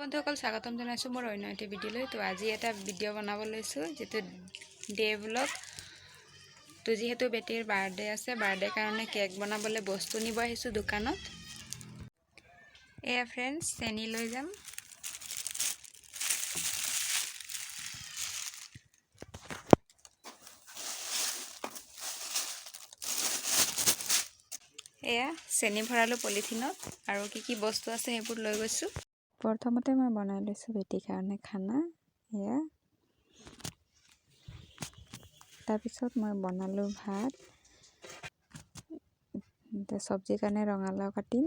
বন্ধুসকল স্বাগতম জনাইছোঁ মোৰ অন্য এটা ভিডিঅ'লৈ। তো আজি এটা ভিডিঅ' বনাব লৈছোঁ যেটো ডে ব্লগ। তো যেহেতু বেটিৰ বাৰ্থডে আছে, বাৰ্থডে কাৰণে কেক বনাবলৈ বস্তু নিব আহিছোঁ দোকানত। এয়া ফ্ৰেণ্ডছ, চেনি লৈ যাম। এয়া চেনি ভৰালোঁ পলিথিনত, আৰু কি বস্তু আছে সেইবোৰ লৈ গৈছোঁ। প্ৰথমতে মই বনাই লৈছোঁ বেটিৰ কাৰণে খানা। এয়া তাৰপিছত মই বনালোঁ ভাত। চব্জিৰ কাৰণে ৰঙালাও কাটিম।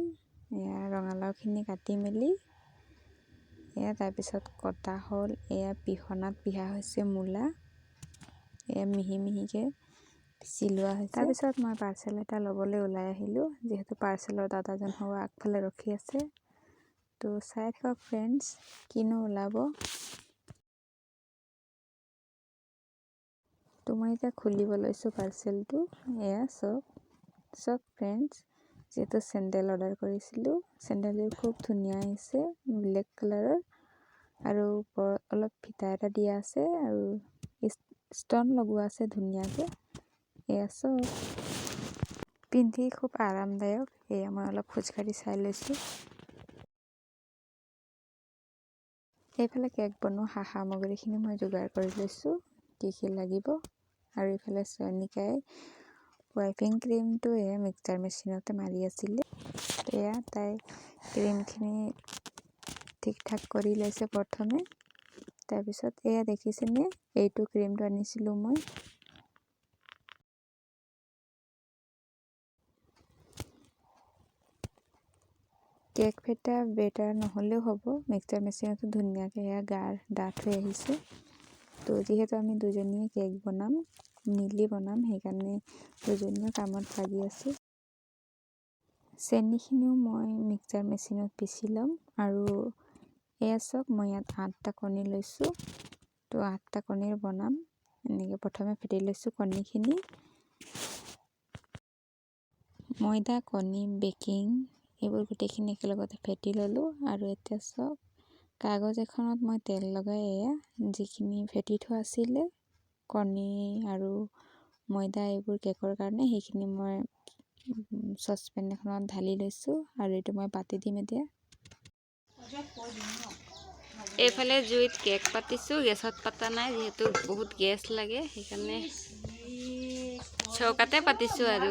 এয়া ৰঙালাওখিনি কাটি মেলি এয়া তাৰপিছত কটা হ'ল। এয়া পিহনাত পিহা হৈছে মূলা। এয়া মিহি মিহিকৈ পিচি লোৱা হৈছে। তাৰপিছত মই পাৰ্চেল এটা ল'বলৈ ওলাই আহিলোঁ, যিহেতু পাৰ্চেলৰ দাদাজন হ'ব আগফালে ৰখি আছে। তো চাই থাকক ফ্ৰেণ্ডছ, কিনো ওলাব। তো মই এতিয়া খুলিব লৈছোঁ পাৰ্চেলটো। এয়া চক ফ্ৰেণ্ডছ, যিহেতু চেণ্ডেল অৰ্ডাৰ কৰিছিলোঁ, চেণ্ডেলযোৰ খুব ধুনীয়া আহিছে, ব্লেক কালাৰৰ, আৰু ওপৰত অলপ ফিটা এটা দিয়া আছে আৰু ষ্টন লগোৱা আছে ধুনীয়াকৈ। এয়া চক পিন্ধি খুব আৰামদায়ক। এয়া মই অলপ খোজকাঢ়ি চাই লৈছোঁ। এইফালে কেক বনোৱা সামগ্ৰীখিনি মই যোগাৰ কৰি লৈছোঁ, কি লাগিব। আৰু এইফালে চয়নিকাই ৱাইপিং ক্ৰীমটো এয়া মিক্সাৰ মেচিনতে মাৰি আছিলে। এয়া তাই ক্ৰীমখিনি ঠিক ঠাক কৰি লৈছে প্ৰথমে। তাৰপিছত এয়া দেখিছেনে, এইটো ক্ৰীমটো আনিছিলোঁ মই। কেক ফেটা বেটাৰ নহ'লেও হ'ব, মিক্সাৰ মেচিনতো ধুনীয়াকৈ এয়া ডাঠ হৈ আহিছে। তো যিহেতু আমি দুজনীয়ে কেক বনাম, মিলি বনাম, সেইকাৰণে দুজনীয়ে কামত লাগি আছোঁ। চেনিখিনিও মই মিক্সাৰ মেচিনত পিচি ল'ম। আৰু এয়া চাওক, মই ইয়াত 8টা কণী লৈছোঁ। তো 8টা কণীৰ বনাম। এনেকৈ প্ৰথমে ফেটি লৈছোঁ কণীখিনি। ময়দা, কণী, বেকিং এইবোৰ গোটেইখিনি একেলগতে ফেটি ল'লোঁ। আৰু এতিয়া চাওক, কাগজ এখনত মই তেল লগাই এয়া যিখিনি ফেটি থোৱা আছিলে কণী আৰু ময়দা এইবোৰ কেকৰ কাৰণে, সেইখিনি মই চচপেন এখনত ঢালি লৈছোঁ। আৰু এইটো মই পাতি দিম এতিয়া। এইফালে জুইত কেক পাতিছোঁ, গেছত পাতা নাই, যিহেতু বহুত গেছ লাগে, সেইকাৰণে চৌকাতে পাতিছোঁ। আৰু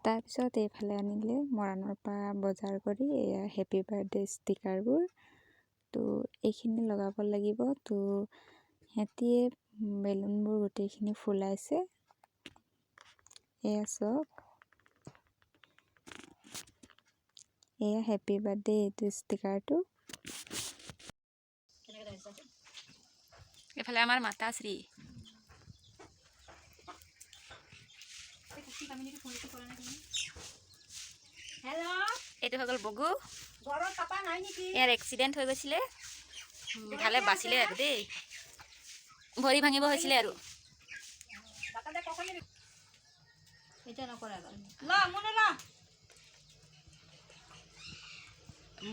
তাৰপিছত এইফালে আনিলে মৰাণৰ পৰা বজাৰ কৰি এয়া হেপী বাৰ্থডে ষ্টিকাৰবোৰ। তো এইখিনি লগাব লাগিব। তো সিহঁতিয়ে বেলুনবোৰ গোটেইখিনি ফুলাইছে। এয়া চাওক, এয়া হেপী বাৰ্থডে এইটো ষ্টিকাৰটো। এইফালে আমাৰ মাতাশ্ৰী। এইটো হৈ গ'ল বগু। ইয়াৰ এক্সিডেণ্ট হৈ গৈছিলে, ভালে বাচিলে আৰু দেই, ভৰি ভাঙিব হৈছিলে। আৰু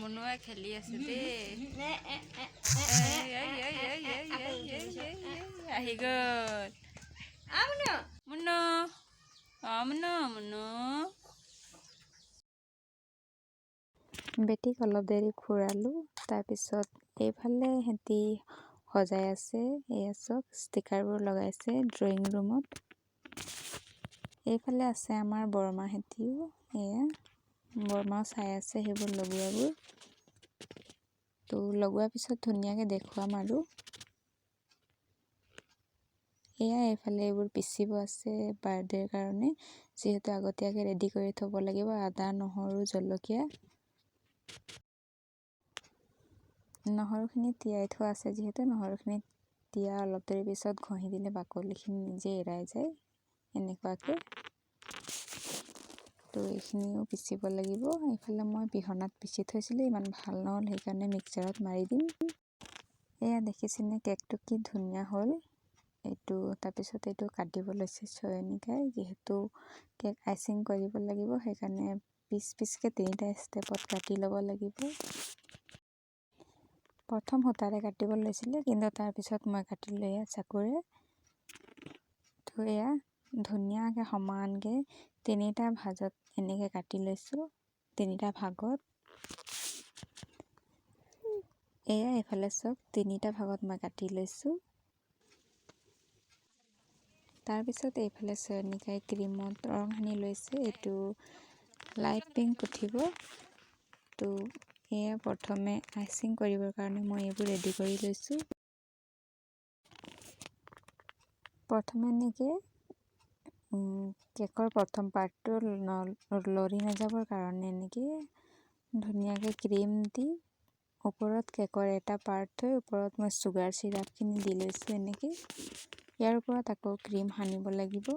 মুনুৱে খেলি আছে দেই। আহি গ'ল মুনু। মুনু মুনু বেটিক অলপ দেৰি ফুৰালোঁ। তাৰপিছত এইফালে সিহঁতি সজাই আছে। এয়া চাওক, ষ্টিকাৰবোৰ লগাইছে ড্ৰয়িং ৰুমত। এইফালে আছে আমাৰ বৰমাহঁতিও। এয়া বৰমাও চাই আছে সেইবোৰ লগোৱাবোৰ। তো লগোৱাৰ পিছত ধুনীয়াকৈ দেখুৱাম। আৰু এয়া এইফালে এইবোৰ পিচিব আছে বাৰ্থডেৰ কাৰণে, যিহেতু আগতীয়াকৈ ৰেডি কৰি থ'ব লাগিব। আদা, নহৰু, জলকীয়া। নহৰুখিনি তিয়াই থোৱা আছে, যিহেতু নহৰুখিনি তিয়া অলপ দেৰি পিছত ঘঁহি দিলে বাকলিখিনি নিজে এৰাই যায় এনেকুৱাকৈ। তো এইখিনিও পিচিব লাগিব। এইফালে মই পিহনাত পিচি থৈছিলোঁ, ইমান ভাল নহ'ল, সেইকাৰণে মিক্সাৰত মাৰি দিম। এয়া দেখিছেনে কেকটো কি ধুনীয়া হ'ল। এইটো তাৰপিছত এইটো কাটিব লৈছে চয়নিকাই, যিহেতু কেক আইচিং কৰিব লাগিব, সেইকাৰণে পিচকৈ 3টা ষ্টেপত কাটি ল'ব লাগিব। প্ৰথম সূতাৰে কাটিব লৈছিলে, কিন্তু তাৰপিছত মই কাটিলোঁ এয়া চাকুৰে। তো এয়া ধুনীয়াকৈ সমানকৈ 3টা ভাজত এনেকৈ কাটি লৈছোঁ, 3টা ভাগত। এয়া এইফালে চাওক 3টা ভাগত মই কাটি লৈছোঁ। তাৰপিছত এইফালে চয়নিকাই ক্ৰীমত ৰং সানি লৈছে, এইটো লাইট পিংক উঠিব। তো এয়া প্ৰথমে আইচিং কৰিবৰ কাৰণে মই এইবোৰ ৰেডি কৰি লৈছোঁ। প্ৰথমে এনেকৈ কেকৰ প্ৰথম পাৰ্টটো লৰি নাযাবৰ কাৰণে এনেকৈ ধুনীয়াকৈ ক্ৰীম দি ওপৰত কেকৰ এটা পাৰ্ট থৈ ওপৰত মই চুগাৰ চিৰাপখিনি দি লৈছোঁ এনেকৈ। ইয়াৰ ওপৰত আকৌ ক্ৰীম সানিব লাগিব।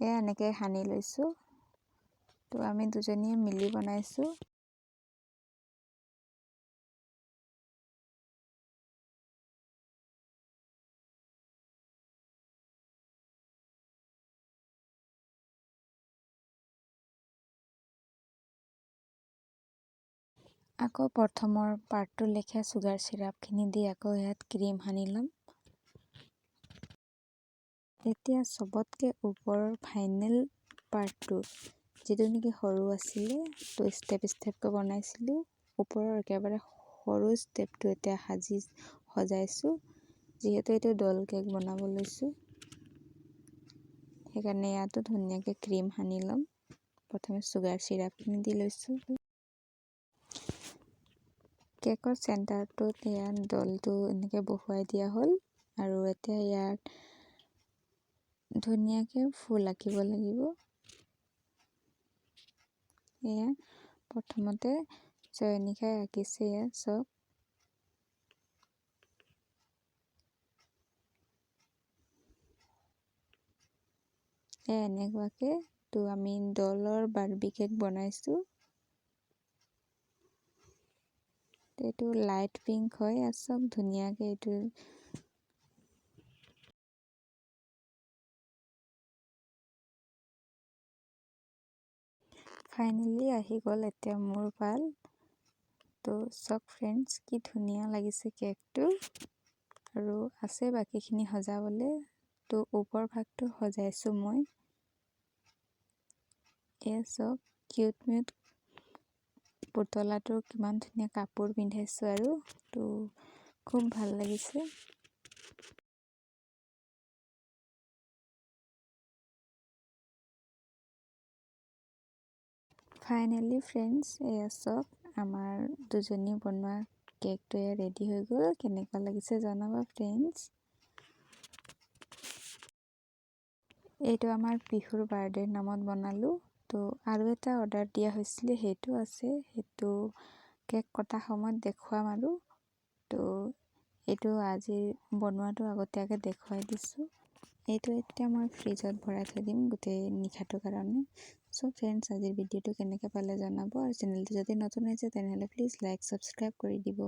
এয়া এনেকৈ সানি লৈছোঁ। তো আমি দুজনীয়ে মিলি বনাইছোঁ। আকৌ প্ৰথমৰ পাৰ্টটো লেখীয়া চুগাৰ চিৰাপখিনি দি আকৌ ইয়াত ক্ৰীম সানি ল'ম। এতিয়া চবতকৈ ওপৰৰ ফাইনেল পাৰ্টটো, যিটো নেকি সৰু আছিলে, তো ষ্টেপকৈ বনাইছিলোঁ। ওপৰৰ একেবাৰে সৰু ষ্টেপটো এতিয়া সজাইছোঁ। যিহেতু এইটো ডল কেক বনাব লৈছোঁ, সেইকাৰণে ইয়াতো ধুনীয়াকৈ ক্ৰীম সানি ল'ম। প্ৰথমে চুগাৰ চিৰাপখিনি দি লৈছোঁ। কেকৰ চেণ্টাৰটোত এয়া ডলটো এনেকৈ বহুৱাই দিয়া হ'ল, আৰু এতিয়া ইয়াত ধুনীয়াকৈ ফুল আঁকিব লাগিব। এয়া প্ৰথমতে চয়নিকাই আঁকিছে, এয়া চাওক। এনেকুৱাকৈ তো আমি ডলৰ বাৰ্বি কেক বনাইছোঁ। এইটো লাইট পিংক হয়, চাওক ধুনীয়াকৈ এইটো ফাইনেলি আহি গ'ল এতিয়া মোৰ পাল। তো চাওক ফ্ৰেণ্ডছ, কি ধুনীয়া লাগিছে কেকটো। আৰু আছে বাকীখিনি সজাবলৈ। তো ওপৰ ভাগটো সজাইছোঁ মই। এয়া চাওক কিউট মিউট পুতলাটো কিমান ধুনীয়া কাপোৰ পিন্ধাইছোঁ, আৰু তো খুব ভাল লাগিছে। ফাইনেলি ফ্ৰেণ্ডছ, এয়া চাওক আমাৰ দুজনী বনোৱা কেকটো এয়া ৰেডি হৈ গ'ল। কেনেকুৱা লাগিছে জনাবা ফ্ৰেণ্ডছ। এইটো আমাৰ পিহুৰ বাৰ্থডেৰ নামত বনালোঁ। তো আৰু এটা অৰ্ডাৰ দিয়া হৈছিলে, সেইটো আছে, সেইটো কেক কটা সময়ত দেখুৱাম আৰু। তো এইটো আজি বনোৱাটো আগতীয়াকৈ দেখুৱাই দিছোঁ। এইটো এতিয়া মই ফ্ৰিজত ভৰাই থৈ দিম গোটেই নিশাটোৰ কাৰণে। চ' ফ্ৰেণ্ডছ, আজিৰ ভিডিঅ'টো কেনেকৈ পালে জনাব, আৰু চেনেলটো যদি নতুন হৈছে তেনেহ'লে প্লিজ লাইক ছাবস্ক্ৰাইব কৰি দিব।